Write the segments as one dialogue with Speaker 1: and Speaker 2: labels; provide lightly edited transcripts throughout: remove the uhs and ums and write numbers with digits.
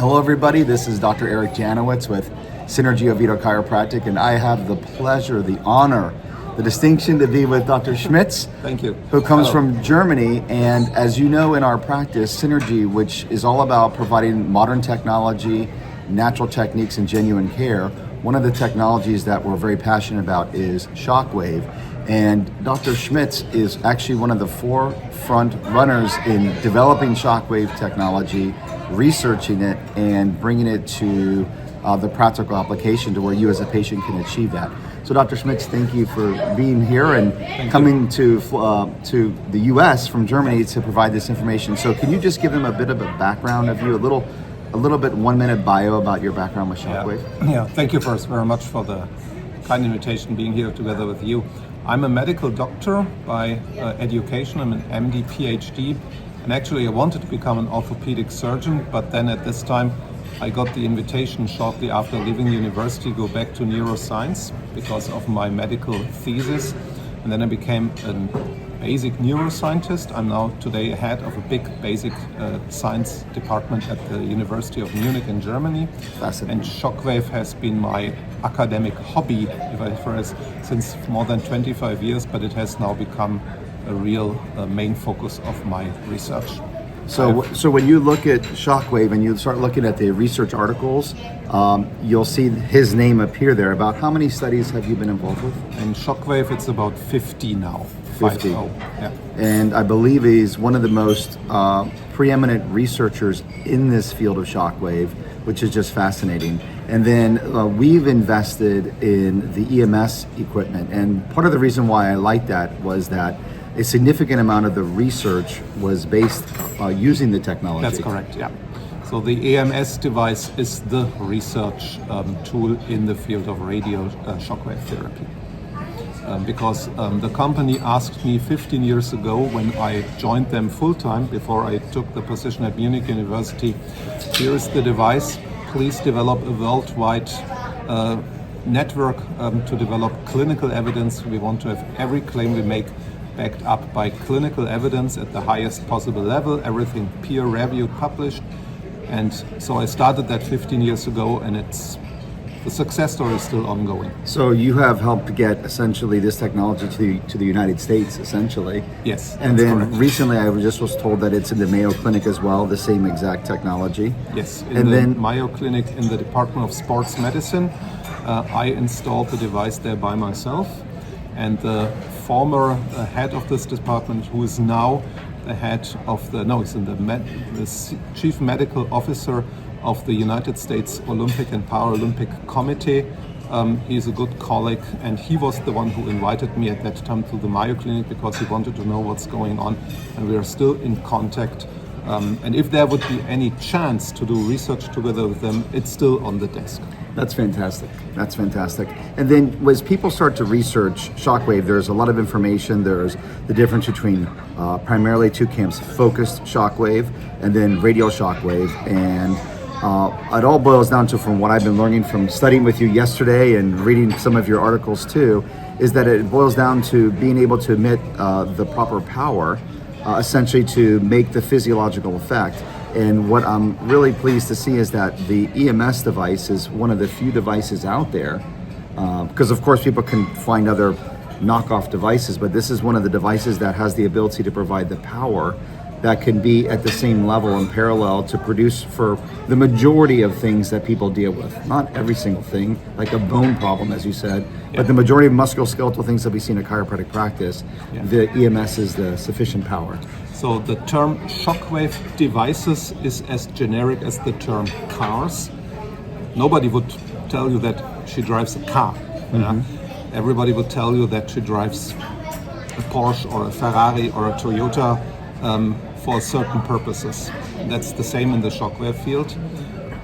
Speaker 1: Hello everybody, this is Dr. Eric Janowitz with Synergy Oviedo Chiropractic, and I have the pleasure, the honor, the distinction to be with Dr. Schmitz.
Speaker 2: Thank you.
Speaker 1: Who comes
Speaker 2: Hello.
Speaker 1: from Germany, and as you know in our practice, Synergy, which is all about providing modern technology, natural techniques, and genuine care, one of the technologies that we're very passionate about is Shockwave. And Dr. Schmitz is actually one of the forefront runners in developing Shockwave technology, researching it, and bringing it to the practical application to where you as a patient can achieve that. So Dr. Schmitz, thank you for being here and coming to the US from Germany to provide this information. So can you just give them a bit of a background of you, a little bit 1 minute bio about your background with Shockwave?
Speaker 2: Yeah, thank you first very much for the kind invitation being here together with you. I'm a medical doctor by education. I'm an MD, PhD, and actually I wanted to become an orthopedic surgeon, but then at this time I got the invitation shortly after leaving university to go back to neuroscience because of my medical thesis, and then I became a basic neuroscientist. I'm now today head of a big basic science department at the University of Munich in Germany.
Speaker 1: Fascinating.
Speaker 2: And Shockwave has been my academic hobby, if I phrase, since more than 25 years, but it has now become a real main focus of my research.
Speaker 1: So when you look at Shockwave and you start looking at the research articles, you'll see his name appear there. About how many studies have you been involved with?
Speaker 2: In Shockwave, it's about 50 now.
Speaker 1: 50.
Speaker 2: Yeah.
Speaker 1: And I believe he's one of the most preeminent researchers in this field of Shockwave, which is just fascinating. And then we've invested in the EMS equipment. And part of the reason why I like that was that a significant amount of the research was based using the technology.
Speaker 2: That's correct, yeah. So the EMS device is the research tool in the field of radio shockwave therapy. Because the company asked me 15 years ago when I joined them full-time, before I took the position at Munich University, here is the device, please develop a worldwide network to develop clinical evidence. We want to have every claim we make backed up by clinical evidence at the highest possible level, everything peer-reviewed, published. And so I started that 15 years ago, and the success story is still ongoing.
Speaker 1: So you have helped get essentially this technology to the United States, essentially.
Speaker 2: Yes.
Speaker 1: And then
Speaker 2: correct.
Speaker 1: recently I just was told that it's in the Mayo Clinic as well, the same exact technology.
Speaker 2: Yes, in
Speaker 1: And
Speaker 2: the
Speaker 1: then
Speaker 2: Mayo Clinic in the Department of Sports Medicine, I installed the device there by myself. And the former head of this department, who is now the head of the chief medical officer of the United States Olympic and Paralympic Committee. He's a good colleague, and he was the one who invited me at that time to the Mayo Clinic because he wanted to know what's going on, and we are still in contact. And if there would be any chance to do research together with them, it's still on the desk.
Speaker 1: That's fantastic. That's fantastic. And then as people start to research Shockwave, there's a lot of information. There's the difference between primarily two camps, focused Shockwave and then radial Shockwave. And it all boils down to, from what I've been learning from studying with you yesterday and reading some of your articles too, is that it boils down to being able to emit the proper power, essentially to make the physiological effect. And what I'm really pleased to see is that the EMS device is one of the few devices out there, because of course people can find other knockoff devices, but this is one of the devices that has the ability to provide the power that can be at the same level and parallel to produce for the majority of things that people deal with. Not every single thing, like a bone problem, as you said, but the majority of musculoskeletal things that we see in a chiropractic practice, the EMS is the sufficient power.
Speaker 2: So the term shockwave devices is as generic as the term cars. Nobody would tell you that she drives a car. Everybody would tell you that she drives a Porsche or a Ferrari or a Toyota for certain purposes. That's the same in the shockwave field.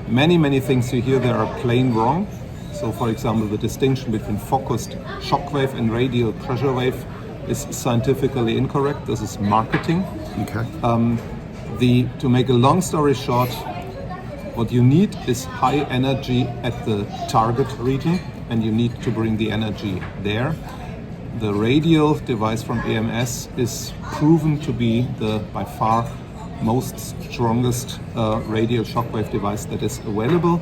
Speaker 2: Many things you hear there are plain wrong. So for example, the distinction between focused shockwave and radial pressure wave is scientifically incorrect. This is marketing.
Speaker 1: Okay.
Speaker 2: To make a long story short, what you need is high energy at the target region, and you need to bring the energy there. The radial device from EMS is proven to be the by far most strongest radial shockwave device that is available.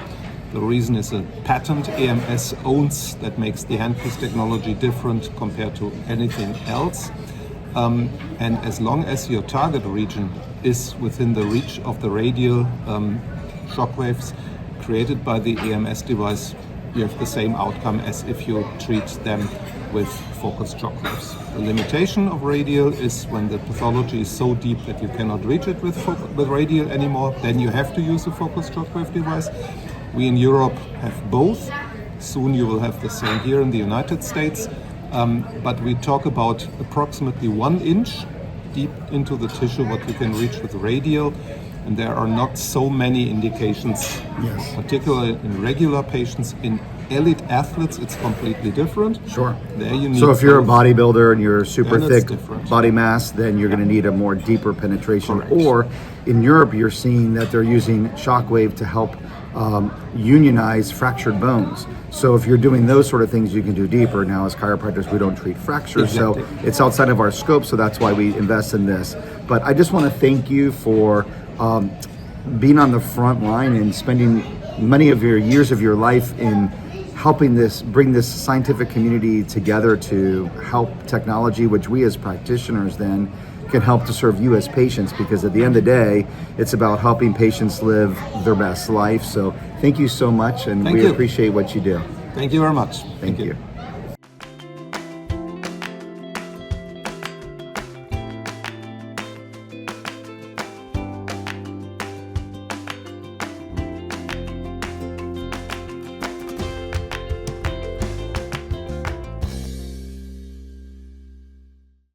Speaker 2: The reason is a patent AMS owns that makes the handpiece technology different compared to anything else. And as long as your target region is within the reach of the radial shockwaves created by the AMS device, you have the same outcome as if you treat them with focused shockwaves. The limitation of radial is when the pathology is so deep that you cannot reach it with radial anymore, then you have to use a focused shockwave device. We in Europe have both. Soon you will have the same here in the United States. But we talk about approximately 1 inch deep into the tissue what you can reach with radial. And there are not so many indications, particularly in regular patients. In elite athletes, it's completely different.
Speaker 1: Sure.
Speaker 2: There you need
Speaker 1: so if you're a
Speaker 2: both.
Speaker 1: bodybuilder and you're super
Speaker 2: Then it's
Speaker 1: thick
Speaker 2: different.
Speaker 1: body mass, then you're going to need a more deeper penetration.
Speaker 2: Correct.
Speaker 1: Or in Europe, you're seeing that they're using shockwave to help unionize fractured bones. So if you're doing those sort of things, you can do deeper. Now, as chiropractors, we don't treat fractures,
Speaker 2: Exactly.
Speaker 1: so it's outside of our scope. So that's why we invest in this. But I just want to thank you for being on the front line and spending many of your years of your life in helping bring this scientific community together to help technology, which we as practitioners then can help to serve you as patients, because at the end of the day, it's about helping patients live their best life. So thank you so much, and
Speaker 2: Thank
Speaker 1: we
Speaker 2: you.
Speaker 1: appreciate what you do.
Speaker 2: Thank you very much.
Speaker 1: Thank you.